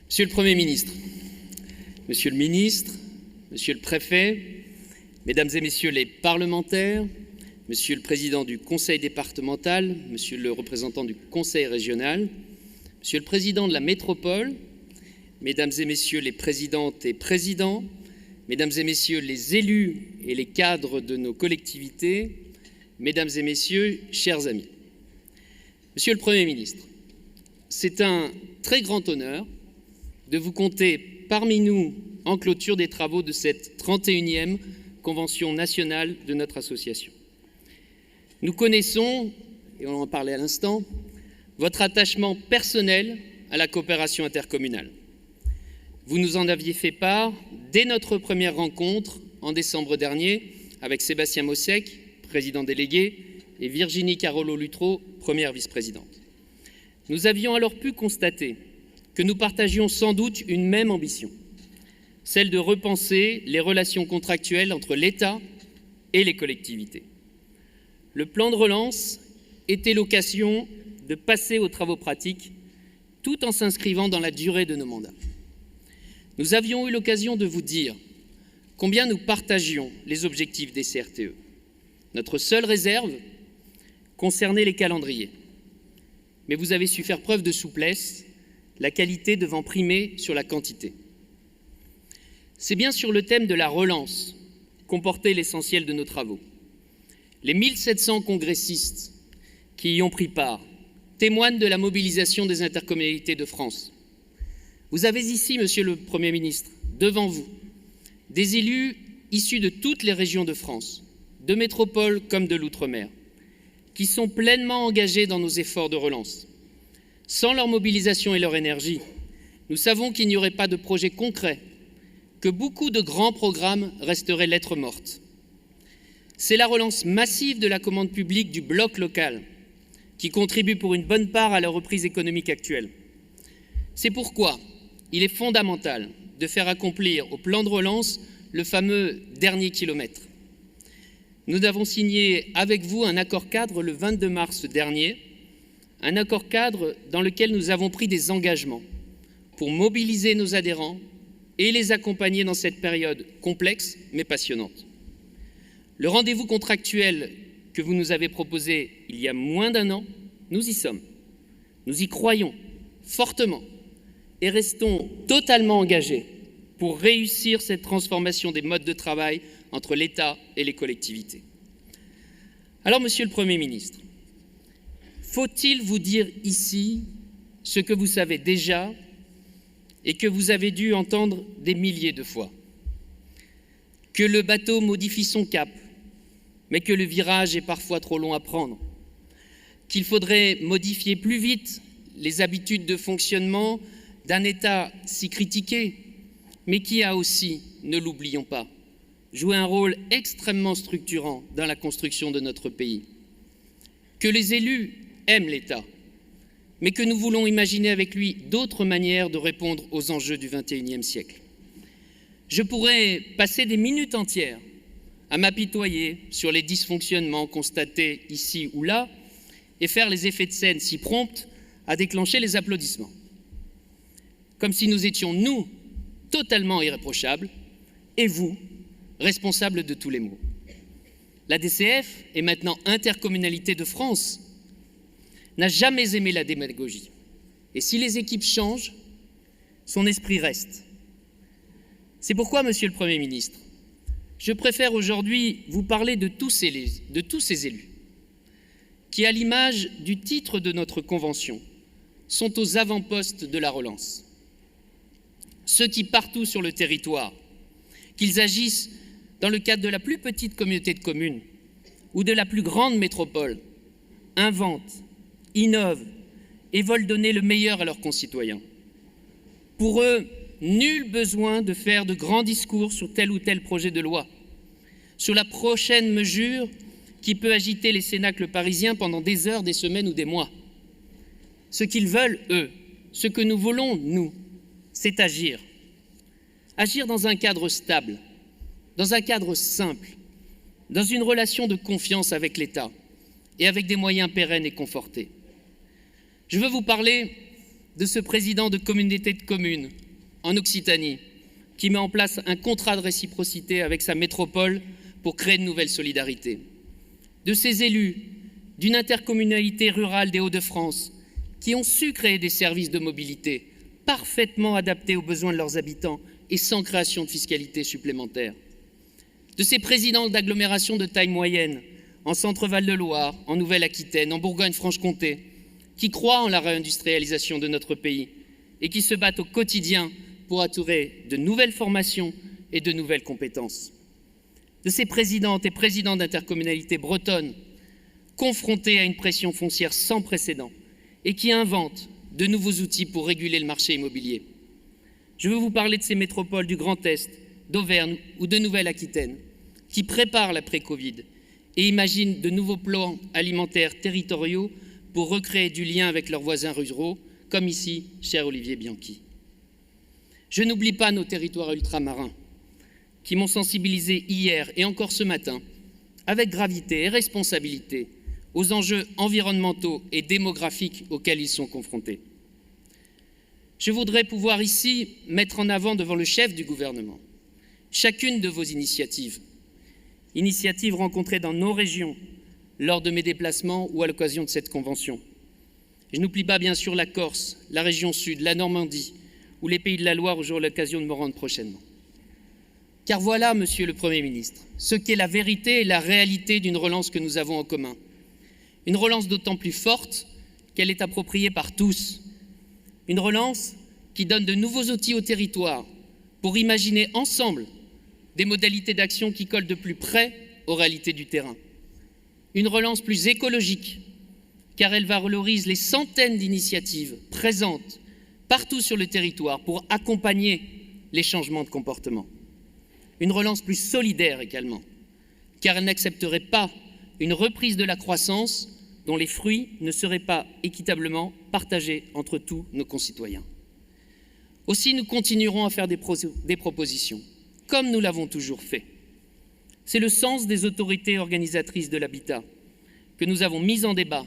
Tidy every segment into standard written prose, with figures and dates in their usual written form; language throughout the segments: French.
Monsieur le Premier ministre, Monsieur le ministre, Monsieur le préfet, Mesdames et Messieurs les parlementaires, Monsieur le président du conseil départemental, Monsieur le représentant du conseil régional, Monsieur le président de la métropole, Mesdames et Messieurs les présidentes et présidents, Mesdames et Messieurs les élus et les cadres de nos collectivités, Mesdames et Messieurs, chers amis. Monsieur le Premier ministre, c'est un très grand honneur de vous compter parmi nous en clôture des travaux de cette 31e Convention nationale de notre association. Nous connaissons, et on en parlait à l'instant, votre attachement personnel à la coopération intercommunale. Vous nous en aviez fait part dès notre première rencontre en décembre dernier avec Sébastien Mossec, président délégué, et Virginie Carolo-Luttrau, première vice-présidente. Nous avions alors pu constater que nous partagions sans doute une même ambition, celle de repenser les relations contractuelles entre l'État et les collectivités. Le plan de relance était l'occasion de passer aux travaux pratiques tout en s'inscrivant dans la durée de nos mandats. Nous avions eu l'occasion de vous dire combien nous partagions les objectifs des CRTE. Notre seule réserve concernait les calendriers. Mais vous avez su faire preuve de souplesse, la qualité devant primer sur la quantité. C'est bien sur le thème de la relance qu'ont porté l'essentiel de nos travaux. Les 1700 congressistes qui y ont pris part témoignent de la mobilisation des intercommunalités de France. Vous avez ici, Monsieur le Premier ministre, devant vous, des élus issus de toutes les régions de France, de métropole comme de l'outre-mer, qui sont pleinement engagés dans nos efforts de relance. Sans leur mobilisation et leur énergie, nous savons qu'il n'y aurait pas de projet concret, que beaucoup de grands programmes resteraient lettres mortes. C'est la relance massive de la commande publique du bloc local qui contribue pour une bonne part à la reprise économique actuelle. C'est pourquoi il est fondamental de faire accomplir au plan de relance le fameux dernier kilomètre. Nous avons signé avec vous un accord cadre le 22 mars dernier, un accord cadre dans lequel nous avons pris des engagements pour mobiliser nos adhérents et les accompagner dans cette période complexe mais passionnante. Le rendez-vous contractuel que vous nous avez proposé il y a moins d'un an, nous y sommes. Nous y croyons fortement et restons totalement engagés pour réussir cette transformation des modes de travail entre l'État et les collectivités. Alors, Monsieur le Premier ministre, faut-il vous dire ici ce que vous savez déjà et que vous avez dû entendre des milliers de fois? Que le bateau modifie son cap, mais que le virage est parfois trop long à prendre. Qu'il faudrait modifier plus vite les habitudes de fonctionnement d'un État si critiqué, mais qui a aussi, ne l'oublions pas, joué un rôle extrêmement structurant dans la construction de notre pays. Que les élus aiment l'État, mais que nous voulons imaginer avec lui d'autres manières de répondre aux enjeux du XXIe siècle. Je pourrais passer des minutes entières à m'apitoyer sur les dysfonctionnements constatés ici ou là et faire les effets de scène si prompts à déclencher les applaudissements. Comme si nous étions, nous, totalement irréprochables, et vous, responsables de tous les maux. La DCF, et maintenant Intercommunalité de France, n'a jamais aimé la démagogie. Et si les équipes changent, son esprit reste. C'est pourquoi, Monsieur le Premier ministre, je préfère aujourd'hui vous parler de tous ces élus qui, à l'image du titre de notre convention, sont aux avant-postes de la relance. Ceux qui, partout sur le territoire, qu'ils agissent dans le cadre de la plus petite communauté de communes ou de la plus grande métropole, inventent, innovent et veulent donner le meilleur à leurs concitoyens. Pour eux, nul besoin de faire de grands discours sur tel ou tel projet de loi, sur la prochaine mesure qui peut agiter les cénacles parisiens pendant des heures, des semaines ou des mois. Ce qu'ils veulent, eux, ce que nous voulons, nous, c'est agir. Agir dans un cadre stable, dans un cadre simple, dans une relation de confiance avec l'État et avec des moyens pérennes et confortés. Je veux vous parler de ce président de communauté de communes en Occitanie qui met en place un contrat de réciprocité avec sa métropole pour créer de nouvelles solidarités, de ces élus d'une intercommunalité rurale des Hauts-de-France qui ont su créer des services de mobilité parfaitement adaptés aux besoins de leurs habitants et sans création de fiscalité supplémentaire, de ces présidents d'agglomérations de taille moyenne en Centre-Val de Loire, en Nouvelle-Aquitaine, en Bourgogne-Franche-Comté, qui croient en la réindustrialisation de notre pays et qui se battent au quotidien pour attirer de nouvelles formations et de nouvelles compétences, de ces présidentes et présidents d'intercommunalités bretonnes confrontés à une pression foncière sans précédent et qui inventent de nouveaux outils pour réguler le marché immobilier. Je veux vous parler de ces métropoles du Grand Est, d'Auvergne ou de Nouvelle-Aquitaine qui préparent l'après-Covid et imaginent de nouveaux plans alimentaires territoriaux pour recréer du lien avec leurs voisins ruraux, comme ici, cher Olivier Bianchi. Je n'oublie pas nos territoires ultramarins qui m'ont sensibilisé hier et encore ce matin, avec gravité et responsabilité, aux enjeux environnementaux et démographiques auxquels ils sont confrontés. Je voudrais pouvoir ici mettre en avant devant le chef du gouvernement chacune de vos initiatives rencontrées dans nos régions lors de mes déplacements ou à l'occasion de cette convention. Je n'oublie pas bien sûr la Corse, la région Sud, la Normandie ou les Pays de la Loire où j'aurai l'occasion de me rendre prochainement. Car voilà, Monsieur le Premier ministre, ce qu'est la vérité et la réalité d'une relance que nous avons en commun. Une relance d'autant plus forte qu'elle est appropriée par tous. Une relance qui donne de nouveaux outils aux territoires pour imaginer ensemble des modalités d'action qui collent de plus près aux réalités du terrain. Une relance plus écologique, car elle valorise les centaines d'initiatives présentes partout sur le territoire pour accompagner les changements de comportement. Une relance plus solidaire également, car elle n'accepterait pas une reprise de la croissance dont les fruits ne seraient pas équitablement partagés entre tous nos concitoyens. Aussi, nous continuerons à faire des propositions, comme nous l'avons toujours fait. C'est le sens des autorités organisatrices de l'habitat que nous avons mis en débat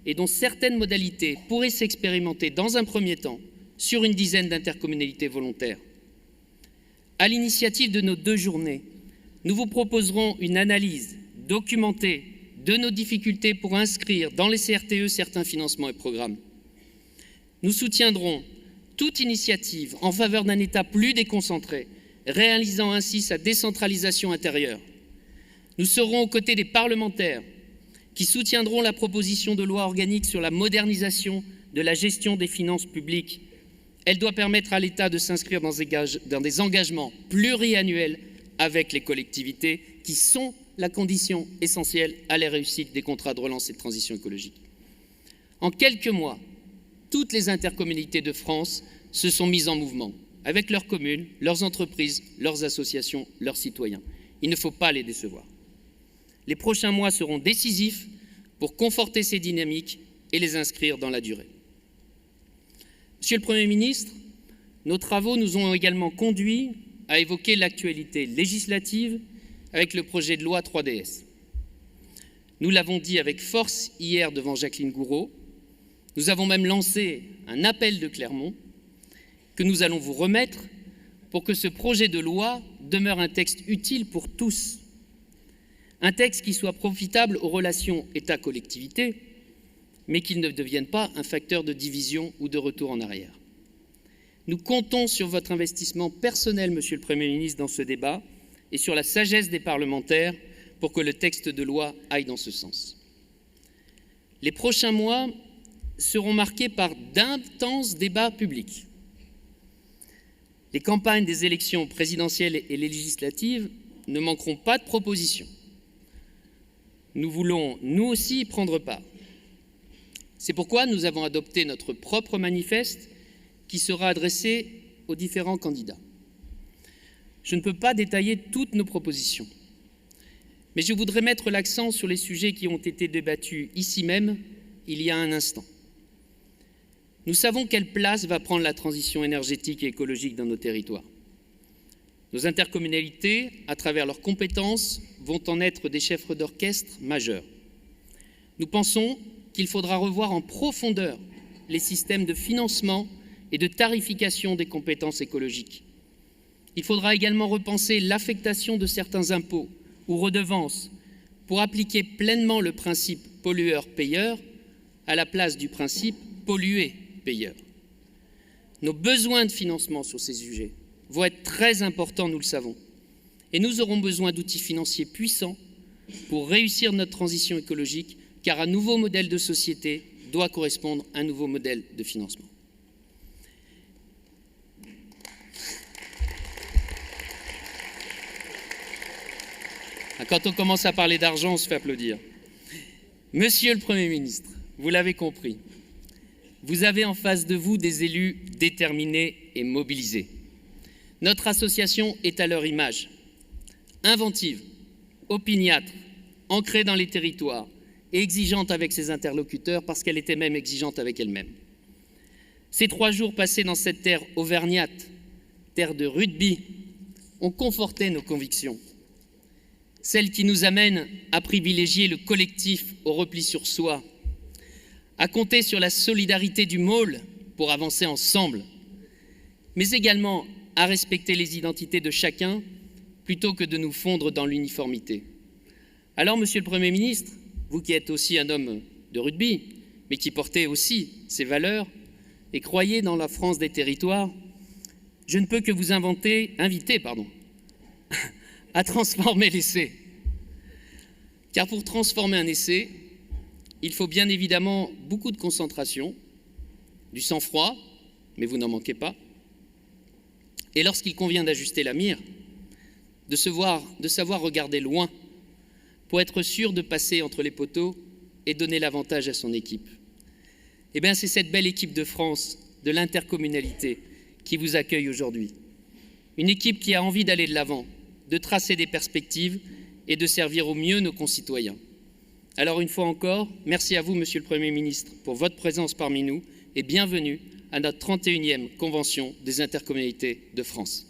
et dont certaines modalités pourraient s'expérimenter dans un premier temps sur une dizaine d'intercommunalités volontaires. À l'initiative de nos 2 journées, nous vous proposerons une analyse documentée de nos difficultés pour inscrire dans les CRTE certains financements et programmes. Nous soutiendrons toute initiative en faveur d'un État plus déconcentré, réalisant ainsi sa décentralisation intérieure. Nous serons aux côtés des parlementaires qui soutiendront la proposition de loi organique sur la modernisation de la gestion des finances publiques. Elle doit permettre à l'État de s'inscrire dans des engagements pluriannuels avec les collectivités qui sont la condition essentielle à la réussite des contrats de relance et de transition écologique. En quelques mois, toutes les intercommunalités de France se sont mises en mouvement, avec leurs communes, leurs entreprises, leurs associations, leurs citoyens. Il ne faut pas les décevoir. Les prochains mois seront décisifs pour conforter ces dynamiques et les inscrire dans la durée. Monsieur le Premier ministre, nos travaux nous ont également conduits à évoquer l'actualité législative avec le projet de loi 3DS. Nous l'avons dit avec force hier devant Jacqueline Gouraud. Nous avons même lancé un appel de Clermont que nous allons vous remettre pour que ce projet de loi demeure un texte utile pour tous. Un texte qui soit profitable aux relations État-collectivité, mais qu'il ne devienne pas un facteur de division ou de retour en arrière. Nous comptons sur votre investissement personnel, Monsieur le Premier ministre, dans ce débat et sur la sagesse des parlementaires pour que le texte de loi aille dans ce sens. Les prochains mois seront marqués par d'intenses débats publics. Les campagnes des élections présidentielles et législatives ne manqueront pas de propositions. Nous voulons, nous aussi, y prendre part. C'est pourquoi nous avons adopté notre propre manifeste qui sera adressé aux différents candidats. Je ne peux pas détailler toutes nos propositions, mais je voudrais mettre l'accent sur les sujets qui ont été débattus ici même il y a un instant. Nous savons quelle place va prendre la transition énergétique et écologique dans nos territoires. Nos intercommunalités, à travers leurs compétences, vont en être des chefs d'orchestre majeurs. Nous pensons qu'il faudra revoir en profondeur les systèmes de financement et de tarification des compétences écologiques. Il faudra également repenser l'affectation de certains impôts ou redevances pour appliquer pleinement le principe pollueur-payeur à la place du principe pollué-payeur. Nos besoins de financement sur ces sujets vont être très importants, nous le savons, et nous aurons besoin d'outils financiers puissants pour réussir notre transition écologique, car un nouveau modèle de société doit correspondre à un nouveau modèle de financement. Quand on commence à parler d'argent, on se fait applaudir. Monsieur le Premier ministre, vous l'avez compris, vous avez en face de vous des élus déterminés et mobilisés. Notre association est à leur image, inventive, opiniâtre, ancrée dans les territoires et exigeante avec ses interlocuteurs parce qu'elle était même exigeante avec elle-même. Ces 3 jours passés dans cette terre auvergnate, terre de rugby, ont conforté nos convictions. Celles qui nous amènent à privilégier le collectif au repli sur soi, à compter sur la solidarité du môle pour avancer ensemble, mais également à respecter les identités de chacun plutôt que de nous fondre dans l'uniformité. Alors, Monsieur le Premier ministre, vous qui êtes aussi un homme de rugby, mais qui portez aussi ces valeurs et croyez dans la France des territoires, je ne peux que vous inviter à transformer l'essai. Car pour transformer un essai, il faut bien évidemment beaucoup de concentration, du sang-froid, mais vous n'en manquez pas, et lorsqu'il convient d'ajuster la mire, de savoir regarder loin pour être sûr de passer entre les poteaux et donner l'avantage à son équipe. Eh bien, c'est cette belle équipe de France, de l'intercommunalité, qui vous accueille aujourd'hui. Une équipe qui a envie d'aller de l'avant, de tracer des perspectives et de servir au mieux nos concitoyens. Alors, une fois encore, merci à vous, Monsieur le Premier ministre, pour votre présence parmi nous et bienvenue à notre 31e Convention des intercommunalités de France.